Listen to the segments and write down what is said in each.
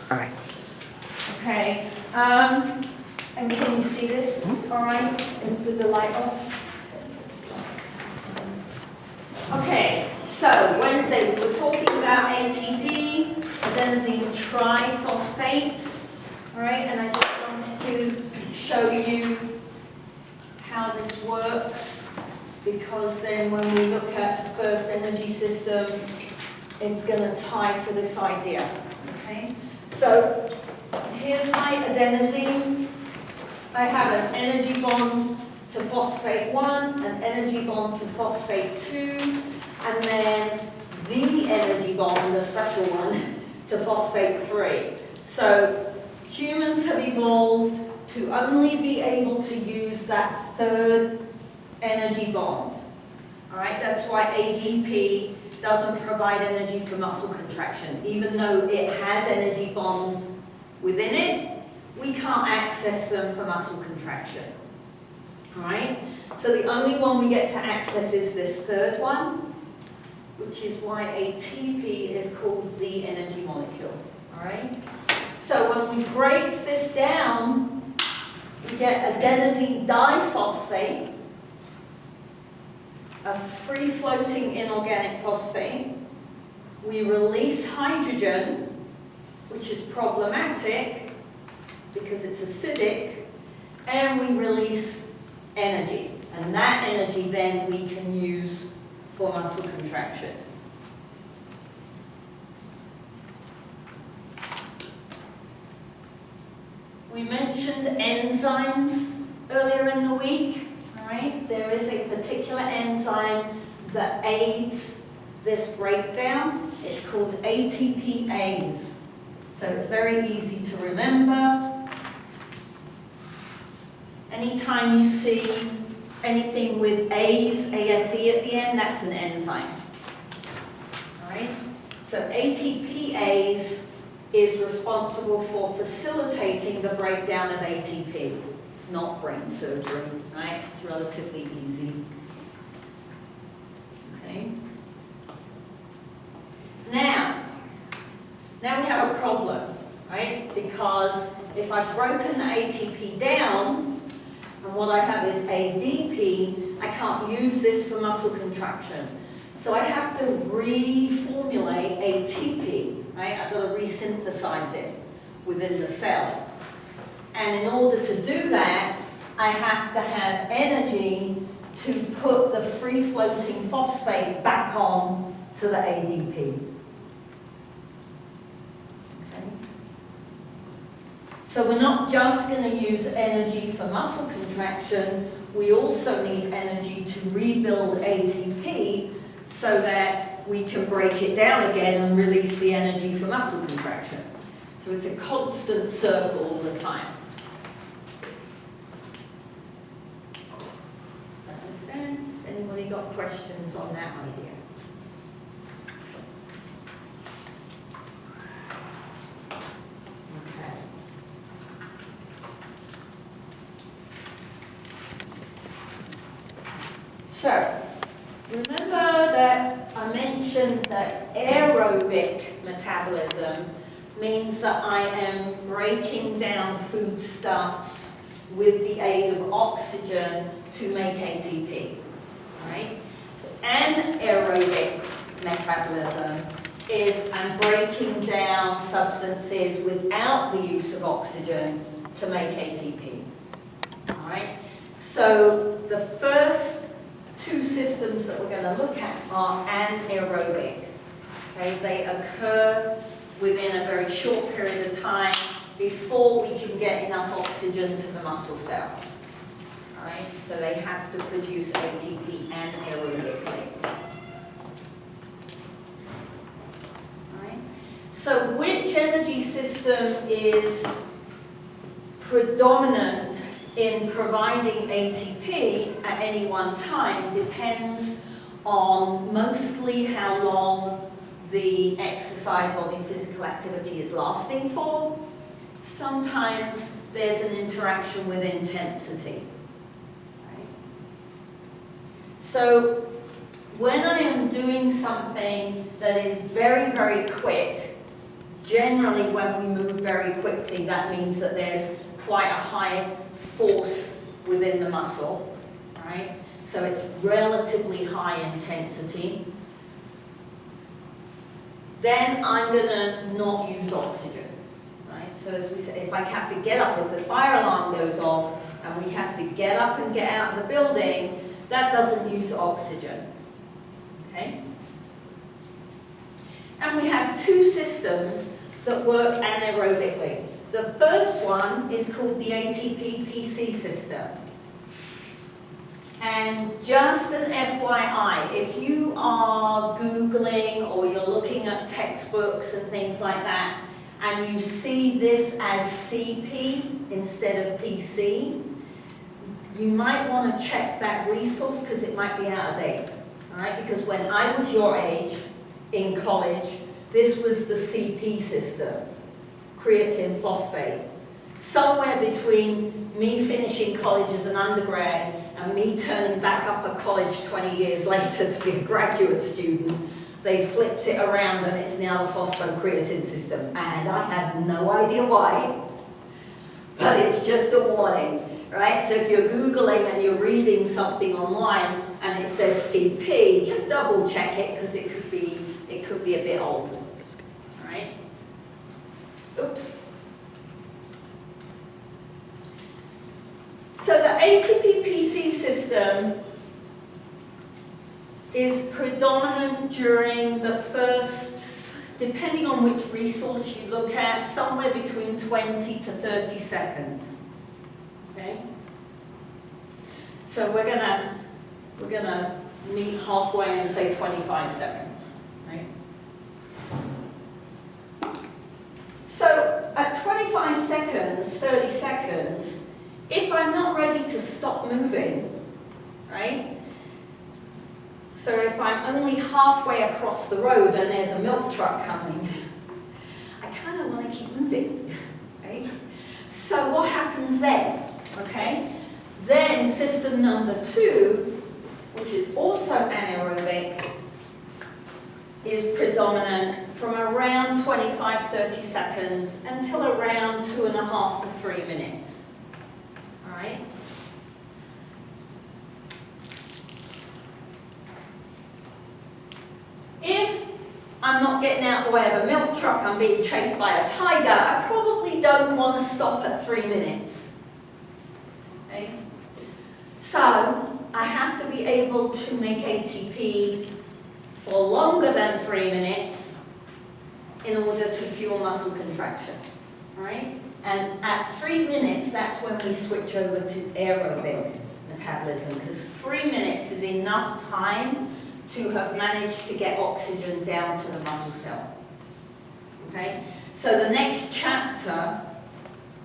All right. Okay, and can you see this, all right, with the light off? Okay, so Wednesday we were talking about ATP, adenosine triphosphate, all right, and I just wanted to show you how this works, because then when we look at the first energy system, it's going to tie to this idea, okay? So here's my adenosine. I have an energy bond to phosphate 1, an energy bond to phosphate 2, and then the energy bond, the special one, to phosphate 3. So humans have evolved to only be able to use that third energy bond. All right, that's why ADP doesn't provide energy for muscle contraction. Even though it has energy bonds within it, we can't access them for muscle contraction. All right, so the only one we get to access is this third one, which is why ATP is called the energy molecule. All right, so when we break this down, we get adenosine diphosphate, a free-floating inorganic phosphate. We release hydrogen, which is problematic because it's acidic, and we release energy. And that energy then we can use for muscle contraction. We mentioned enzymes earlier in the week. Right? There is a particular enzyme that aids this breakdown. It's called ATPase. So it's very easy to remember. Anytime you see anything with ase, ASE at the end, that's an enzyme. All right? So ATPase is responsible for facilitating the breakdown of ATP. It's not brain surgery, right? It's relatively easy. Okay. Now we have a problem, right? Because if I've broken the ATP down, and what I have is ADP, I can't use this for muscle contraction. So I have to reformulate ATP, right? I've got to resynthesize it within the cell. And in order to do that, I have to have energy to put the free-floating phosphate back on to the ADP. Okay. So we're not just going to use energy for muscle contraction, we also need energy to rebuild ATP so that we can break it down again and release the energy for muscle contraction. So it's a constant circle all the time. Anybody got questions on that idea? Okay. So, remember that I mentioned that aerobic metabolism means that I am breaking down foodstuffs with the aid of oxygen to make ATP. Right? Anaerobic metabolism is I'm breaking down substances without the use of oxygen to make ATP. All right? So the first two systems that we're going to look at are anaerobic. Okay? They occur within a very short period of time before we can get enough oxygen to the muscle cell. Right? So they have to produce ATP anaerobically. Right? So which energy system is predominant in providing ATP at any one time depends on mostly how long the exercise or the physical activity is lasting for. Sometimes there's an interaction with intensity. So when I am doing something that is very, very quick, Generally, when we move very quickly, that means that there's quite a high force within the muscle, right? So it's relatively high intensity. Then I'm going to not use oxygen, right? So as we said, if I have to get up, if the fire alarm goes off and we have to get up and get out of the building, that doesn't use oxygen, okay? And we have two systems that work anaerobically. The first one is called the ATP-PC system. And just an FYI, if you are Googling or you're looking at textbooks and things like that, and you see this as CP instead of PC, you might want to check that resource because it might be out of date. All right? Because when I was your age in college, this was the CP system, creatine phosphate. Somewhere between me finishing college as an undergrad and me turning back up at college 20 years later to be a graduate student, they flipped it around and it's now the phosphocreatine system. And I have no idea why, but it's just a warning, right? So if you're Googling and you're reading something online and it says CP, just double check it because it could be a bit old, all right? Oops. So the ATP-PC system is predominant during the first, depending on which resource you look at, somewhere between 20 to 30 seconds. Okay? So we're gonna meet halfway and say 25 seconds. Right? So at 25 seconds, 30 seconds, if I'm not ready to stop moving, right? So if I'm only halfway across the road and there's a milk truck coming, I kind of want to keep moving, right? So what happens then, okay? Then system number 2, which is also anaerobic, is predominant from around 25-30 seconds until around 2.5 to 3 minutes. All right? If I'm not getting out of the way of a milk truck, I'm being chased by a tiger, I probably don't want to stop at 3 minutes. Okay? So I have to be able to make ATP for longer than 3 minutes in order to fuel muscle contraction. All right? And at 3 minutes, that's when we switch over to aerobic metabolism, because 3 minutes is enough time to have managed to get oxygen down to the muscle cell. Okay? So the next chapter,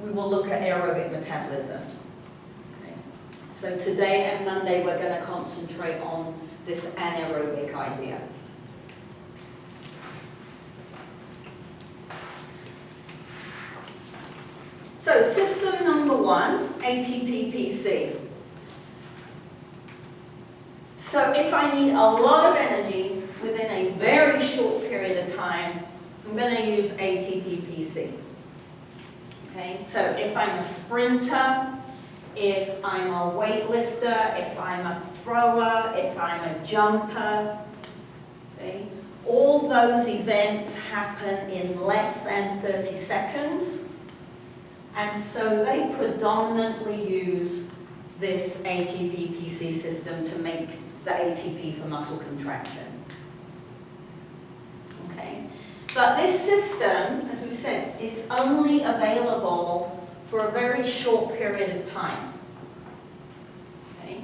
we will look at aerobic metabolism. Okay? So today and Monday, we're going to concentrate on this anaerobic idea. So system number 1, ATP-PC. So if I need a lot of energy within a very short period of time, I'm going to use ATP-PC. Okay, so if I'm a sprinter, if I'm a weightlifter, if I'm a thrower, if I'm a jumper, okay, all those events happen in less than 30 seconds. And so they predominantly use this ATP-PC system to make the ATP for muscle contraction. Okay? But this system, as we've said, is only available for a very short period of time. Okay?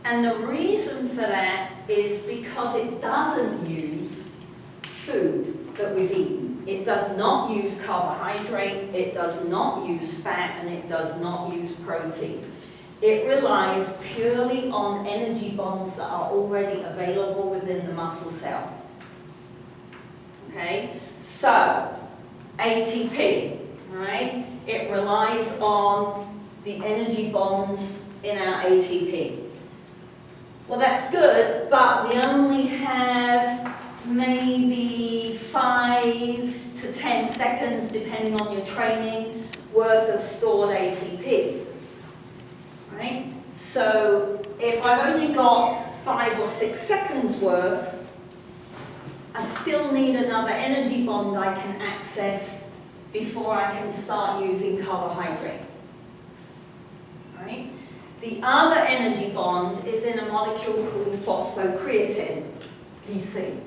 And the reason for that is because it doesn't use food that we've eaten. It does not use carbohydrate, it does not use fat, and it does not use protein. It relies purely on energy bonds that are already available within the muscle cell. Okay? So, ATP, right? It relies on the energy bonds in our ATP. Well, that's good, but we only have maybe 5 to 10 seconds, depending on your training, worth of stored ATP. Right? So if I've only got 5 or 6 seconds worth, I still need another energy bond I can access before I can start using carbohydrate. Right? The other energy bond is in a molecule called phosphocreatine, PC,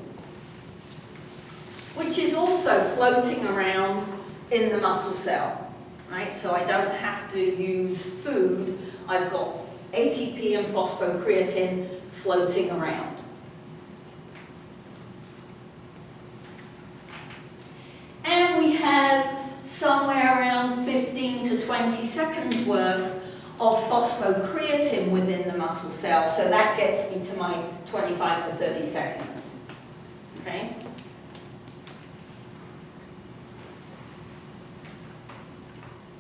which is also floating around in the muscle cell. Right? So I don't have to use food. I've got ATP and phosphocreatine floating around. And we have somewhere around 15 to 20 seconds worth of phosphocreatine within the muscle cell. So that gets me to my 25 to 30 seconds. Okay?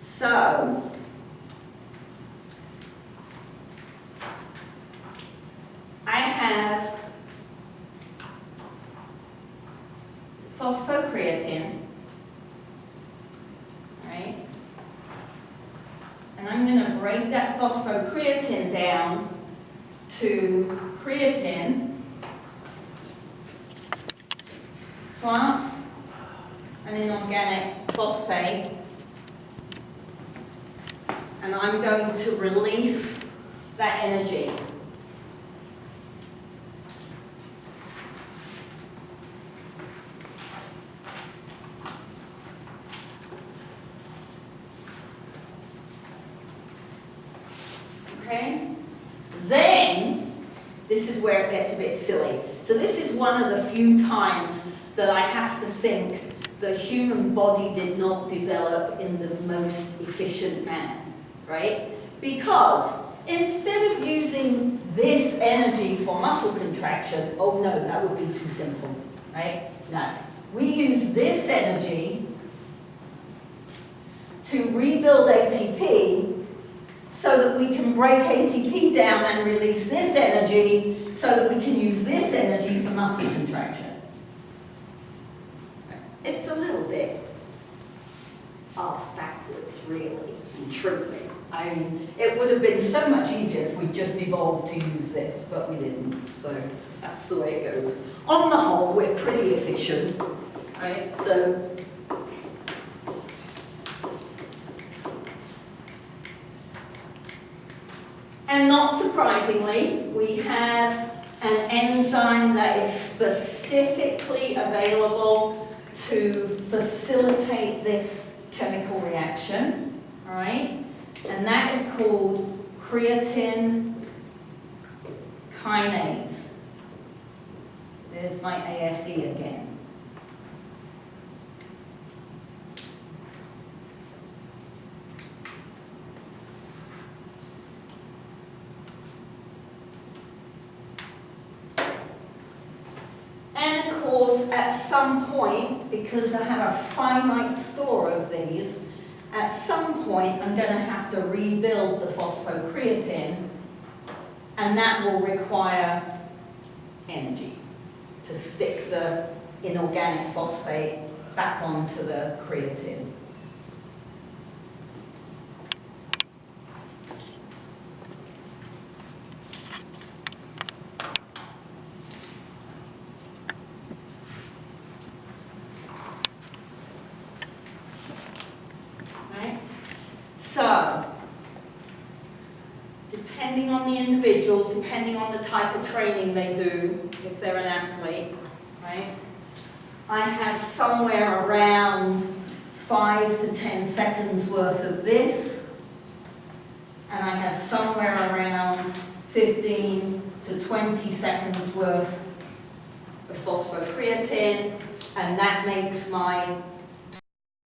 So, I have phosphocreatine, right? And I'm going to break that phosphocreatine down to creatine plus an inorganic phosphate, and I'm going to release that energy. Okay? Then, this is where it gets a bit silly. So this is one of the few times that I have to think the human body did not develop in the most efficient manner, right? Because instead of using this energy for muscle contraction, oh no, that would be too simple, right? No. We use this energy to rebuild ATP so that we can break ATP down and release this energy so that we can use this energy for muscle contraction. It's a little bit arse backwards, really, and truly. I mean, it would have been so much easier if we just evolved to use this, but we didn't. So that's the way it goes. On the whole, we're pretty efficient, right? So and not surprisingly, we have an enzyme that is specifically available to facilitate this chemical reaction, all right? And that is called creatine kinase. There's my ASE again. And of course, at some point, because I have a finite store of these, at some point I'm going to have to rebuild the phosphocreatine, and that will require energy to stick the inorganic phosphate back onto the creatine. So, depending on the individual, depending on the type of training they do, if they're an athlete, right, I have somewhere around 5 to 10 seconds worth of this, and I have somewhere around 15 to 20 seconds worth of phosphocreatine, and that makes my